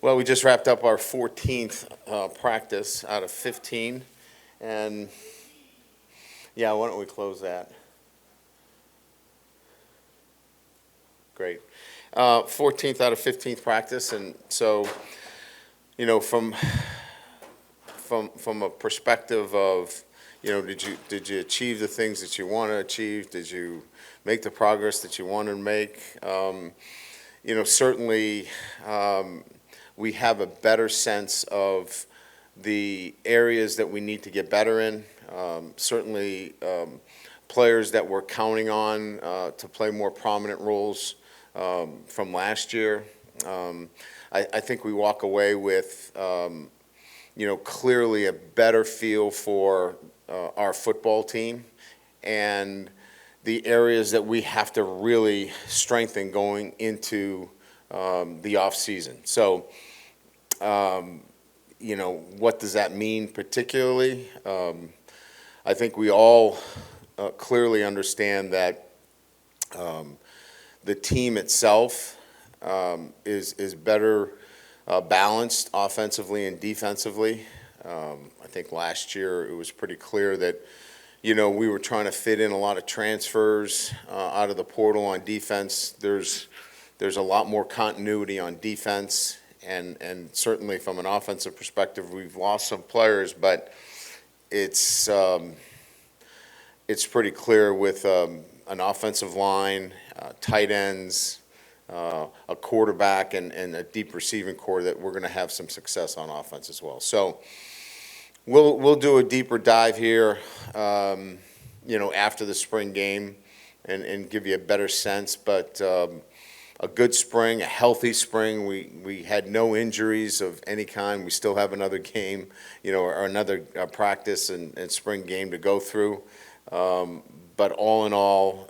Well, we just wrapped up our 14th practice out of 15, and yeah, why don't we close that? Great. 14th out of 15th practice, and so, from a perspective of, did you achieve the things that you want to achieve? Did you make the progress that you want to make? Certainly, we have a better sense of the areas that we need to get better in. Certainly, players that we're counting on to play more prominent roles from last year. I think we walk away with, clearly a better feel for our football team and the areas that we have to really strengthen going into the off season. So, what does that mean particularly? I think we all clearly understand that the team itself is better balanced offensively and defensively. I think last year it was pretty clear that we were trying to fit in a lot of transfers out of the portal on defense. There's a lot more continuity on defense, and certainly from an offensive perspective, we've lost some players, but it's pretty clear with an offensive line, tight ends, a quarterback, and a deep receiving core that we're going to have some success on offense as well. So we'll do a deeper dive here, after the spring game, and give you a better sense. But a good spring, a healthy spring. We had no injuries of any kind. We still have another game, or another practice and spring game to go through. But all in all,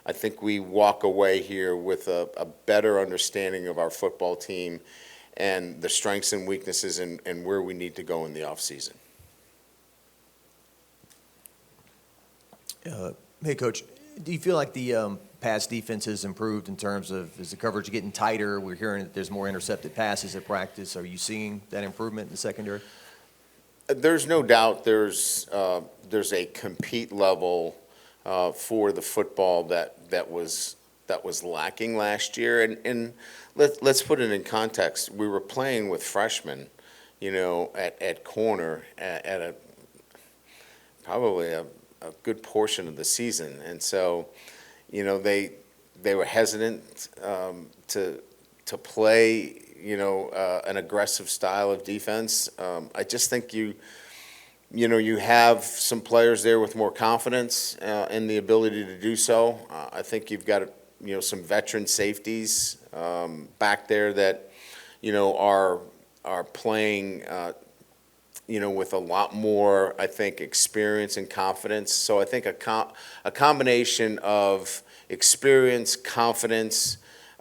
I think we walk away here with a better understanding of our football team and the strengths and weaknesses and where we need to go in the offseason. Hey, Coach, do you feel like the pass defense has improved in terms of, is the coverage getting tighter? We're hearing that there's more intercepted passes at practice. Are you seeing that improvement in the secondary? There's no doubt there's a compete level for the football that was lacking last year, and let's put it in context. We were playing with freshmen, at corner at probably a good portion of the season, and so they were hesitant to play an aggressive style of defense. I just think you have some players there with more confidence in the ability to do so. I think you've got some veteran safeties back there that are playing with a lot more, I think, experience and confidence. So I think a combination of experience, confidence,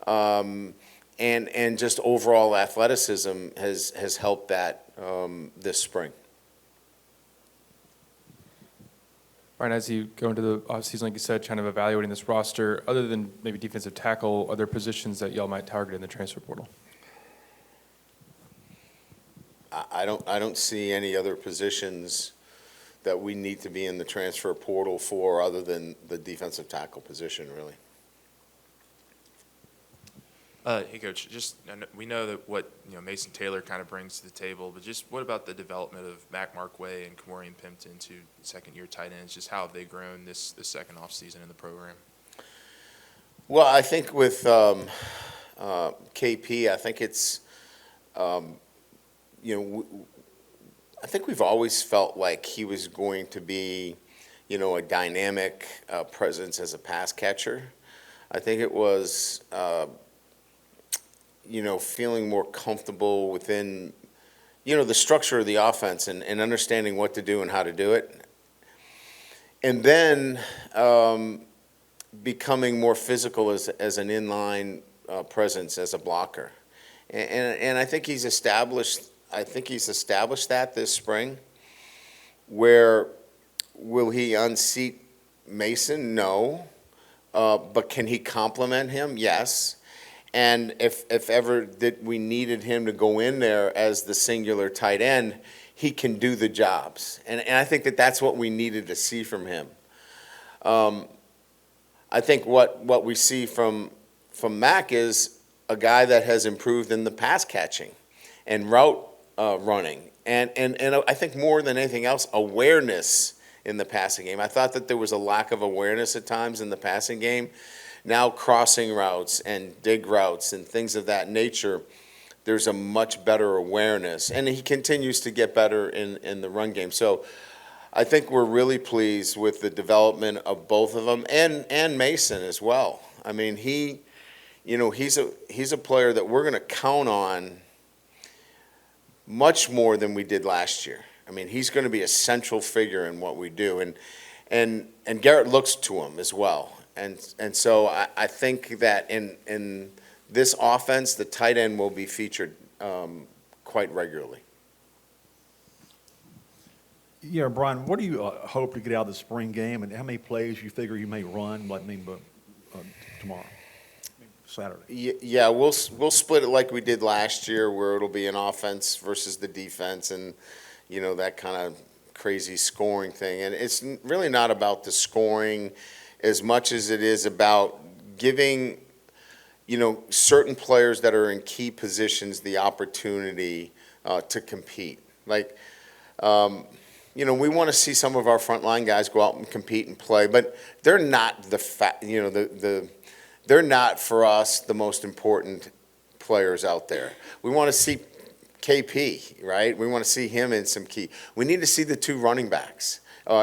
and just overall athleticism has helped that this spring. Ryan, as you go into the offseason, like you said, kind of evaluating this roster, other than maybe defensive tackle, other positions that y'all might target in the transfer portal? I don't see any other positions that we need to be in the transfer portal for other than the defensive tackle position, really. Hey, Coach, we know that what Mason Taylor kind of brings to the table, but just what about the development of Mac Markway and Kamorian Pimpton, two second-year tight ends? Just how have they grown this second offseason in the program? Well, I think with KP, I think it's I think we've always felt like he was going to be a dynamic presence as a pass catcher. I think it was feeling more comfortable within, the structure of the offense and understanding what to do and how to do it. And then becoming more physical as an inline presence, as a blocker. And I think he's established that this spring. Where will he unseat Mason? No. But can he complement him? Yes. And if ever that we needed him to go in there as the singular tight end, he can do the jobs. And I think that that's what we needed to see from him. I think what we see from Mac is a guy that has improved in the pass catching and route running. And I think more than anything else, awareness in the passing game. I thought that there was a lack of awareness at times in the passing game. Now crossing routes and dig routes and things of that nature, there's a much better awareness. And he continues to get better in the run game. So I think we're really pleased with the development of both of them and Mason as well. I mean, he's a player that we're going to count on much more than we did last year. I mean, he's going to be a central figure in what we do. And Garrett looks to him as well. And so I think that in this offense, the tight end will be featured quite regularly. Yeah, Brian, what do you hope to get out of the spring game, and how many plays you figure you may run, tomorrow, Saturday? Yeah, we'll split it like we did last year, where it'll be an offense versus the defense, and that kind of crazy scoring thing. And it's really not about the scoring as much as it is about giving certain players that are in key positions the opportunity to compete. Like, we want to see some of our frontline guys go out and compete and play, but they're not they're not for us the most important players out there. We want to see KP, right? We want to see him in some key. We need to see the two running backs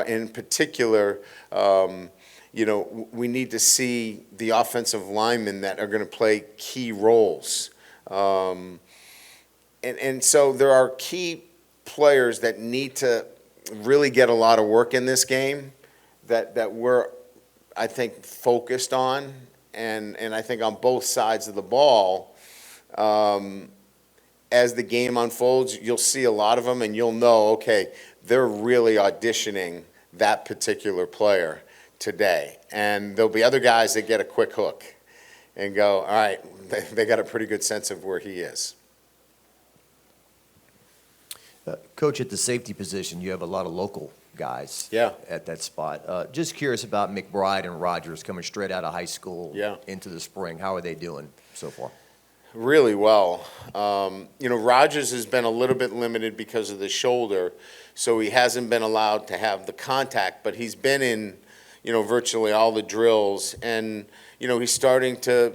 in particular. We need to see the offensive linemen that are going to play key roles. And so there are key players that need to really get a lot of work in this game that we're, I think, focused on. And I think on both sides of the ball, as the game unfolds, you'll see a lot of them and you'll know, okay, they're really auditioning that particular player today. And there'll be other guys that get a quick hook and go, all right, they got a pretty good sense of where he is. Coach, at the safety position, you have a lot of local guys Yeah. at that spot. Just curious about McBride and Rogers coming straight out of high school into the spring. How are they doing so far? Really well. Rogers has been a little bit limited because of the shoulder, so he hasn't been allowed to have the contact, but he's been in virtually all the drills, and he's starting to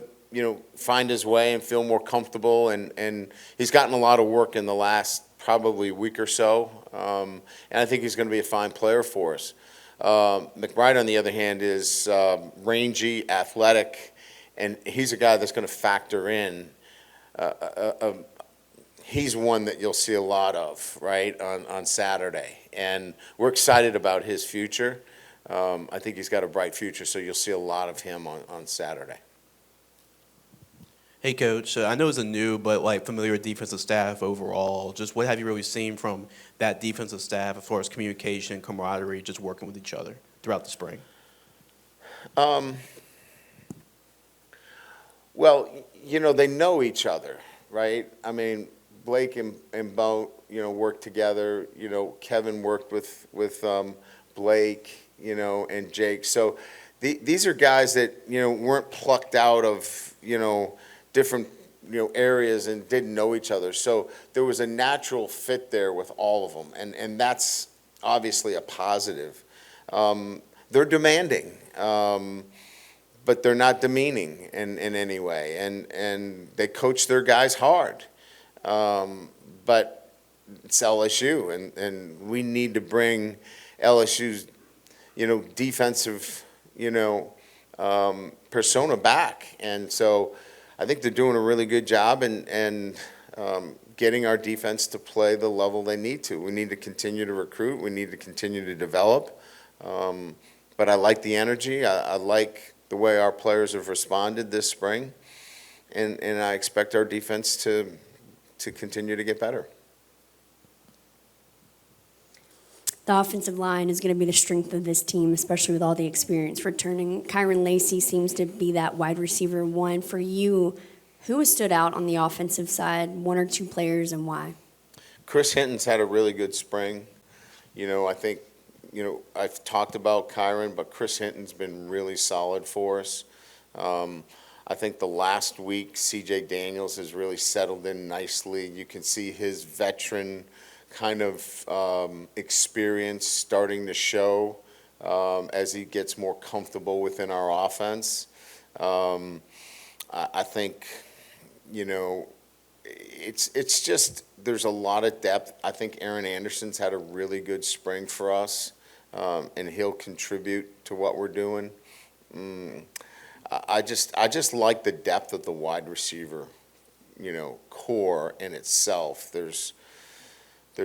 find his way and feel more comfortable, and he's gotten a lot of work in the last probably week or so, and I think he's going to be a fine player for us. McBride, on the other hand, is rangy, athletic, and he's a guy that's going to factor in. He's one that you'll see a lot of, right, on Saturday, and we're excited about his future. I think he's got a bright future, so you'll see a lot of him on Saturday. Hey, Coach. I know it's a new, but familiar defensive staff overall. Just what have you really seen from that defensive staff as far as communication, camaraderie, just working with each other throughout the spring? Well, they know each other, right? I mean, Blake and Bo, worked together. Kevin worked with Blake, and Jake. So these are guys that, weren't plucked out of, different, areas and didn't know each other. So there was a natural fit there with all of them. And that's obviously a positive. They're demanding, but they're not demeaning in any way. And they coach their guys hard. But it's LSU, and we need to bring LSU's, defensive, persona back. And so I think they're doing a really good job and getting our defense to play the level they need to. We need to continue to recruit. We need to continue to develop. But I like the energy. I like the way our players have responded this spring. And I expect our defense to continue to get better. The offensive line is going to be the strength of this team, especially with all the experience returning. Kyron Lacey seems to be that wide receiver one. For you, Who has stood out on the offensive side, one or two players, and why? Chris Hinton's had a really good spring. I think, I've talked about Kyron, but Chris Hinton's been really solid for us. I think the last week, C.J. Daniels has really settled in nicely. You can see his veteran kind of experience starting to show as he gets more comfortable within our offense. I think, it's just, there's a lot of depth. I think Aaron Anderson's had a really good spring for us, and he'll contribute to what we're doing. I just like the depth of the wide receiver, core in itself. There's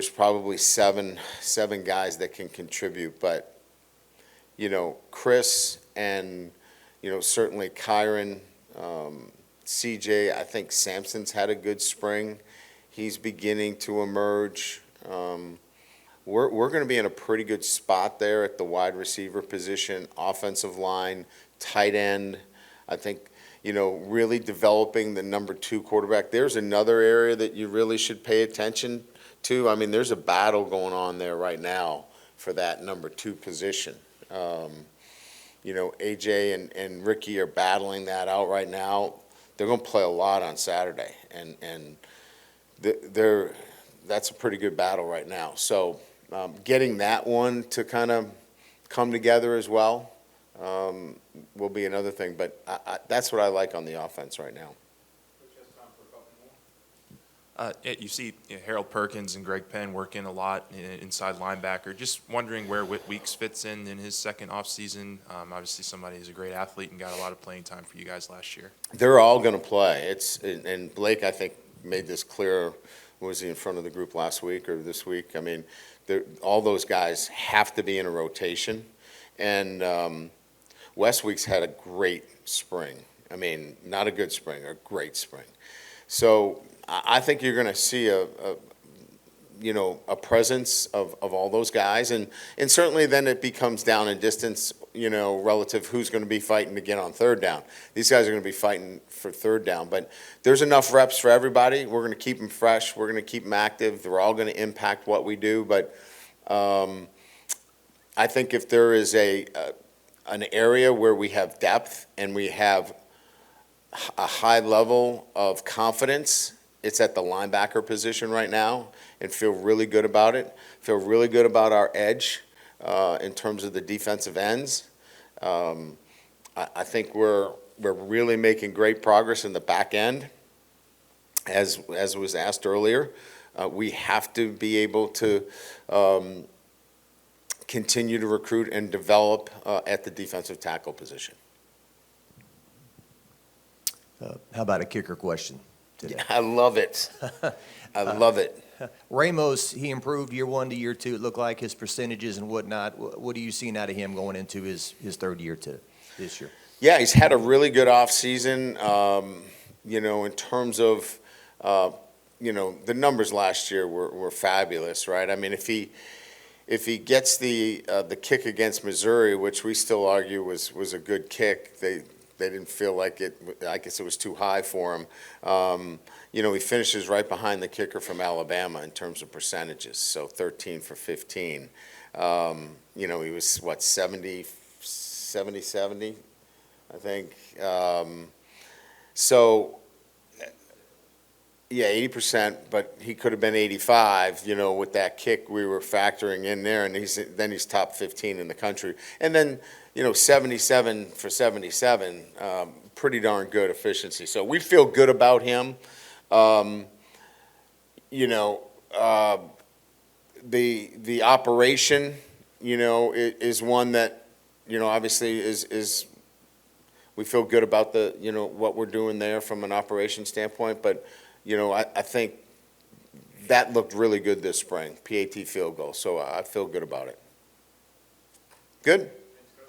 probably seven guys that can contribute, but, Chris and, certainly Kyron, CJ, I think Sampson's had a good spring. He's beginning to emerge. We're going to be in a pretty good spot there at the wide receiver position, offensive line, tight end. I think, really developing the number 2 quarterback. There's another area that you really should pay attention to. I mean, there's a battle going on there right now for that number 2 position. AJ and Ricky are battling that out right now. They're going to play a lot on Saturday, and that's a pretty good battle right now. So getting that one to kind of come together as well will be another thing. But that's what I like on the offense right now. You see Harold Perkins and Greg Penn working a lot inside linebacker. Just wondering where Whit Weeks fits in his second offseason. Obviously, somebody who's a great athlete and got a lot of playing time for you guys last year. They're all going to play. And Blake, I think, made this clear. Was he in front of the group last week or this week? I mean, all those guys have to be in a rotation. And Wes Weeks had a great spring. I mean, not a good spring, a great spring. So I think you're going to see a presence of all those guys, and certainly then it becomes down in distance, relative who's going to be fighting to get on third down. These guys are going to be fighting for third down, but there's enough reps for everybody. We're going to keep them fresh. We're going to keep them active. They're all going to impact what we do, but I think if there is an area where we have depth and we have a high level of confidence, it's at the linebacker position right now, and feel really good about it. Feel really good about our edge in terms of the defensive ends. I think we're really making great progress in the back end. As was asked earlier, we have to be able to continue to recruit and develop at the defensive tackle position. How about a kicker question today? I love it. I love it. Ramos, he improved year 1 to year 2. It looked like his percentages and whatnot. What are you seeing out of him going into his third year to this year? Yeah, he's had a really good offseason. In terms of, the numbers last year were fabulous, right? I mean, if he gets the kick against Missouri, which we still argue was a good kick, they didn't feel like it. I guess it was too high for him. He finishes right behind the kicker from Alabama in terms of percentages, so 13 for 15. He was, 70, I think. Yeah, 80%, but he could have been 85, with that kick we were factoring in there, and he's top 15 in the country. And then, 77 for 77, pretty darn good efficiency. So we feel good about him. The operation, is one that, obviously is we feel good about what we're doing there from an operation standpoint, but I think that looked really good this spring, PAT field goal, so I feel good about it. Good?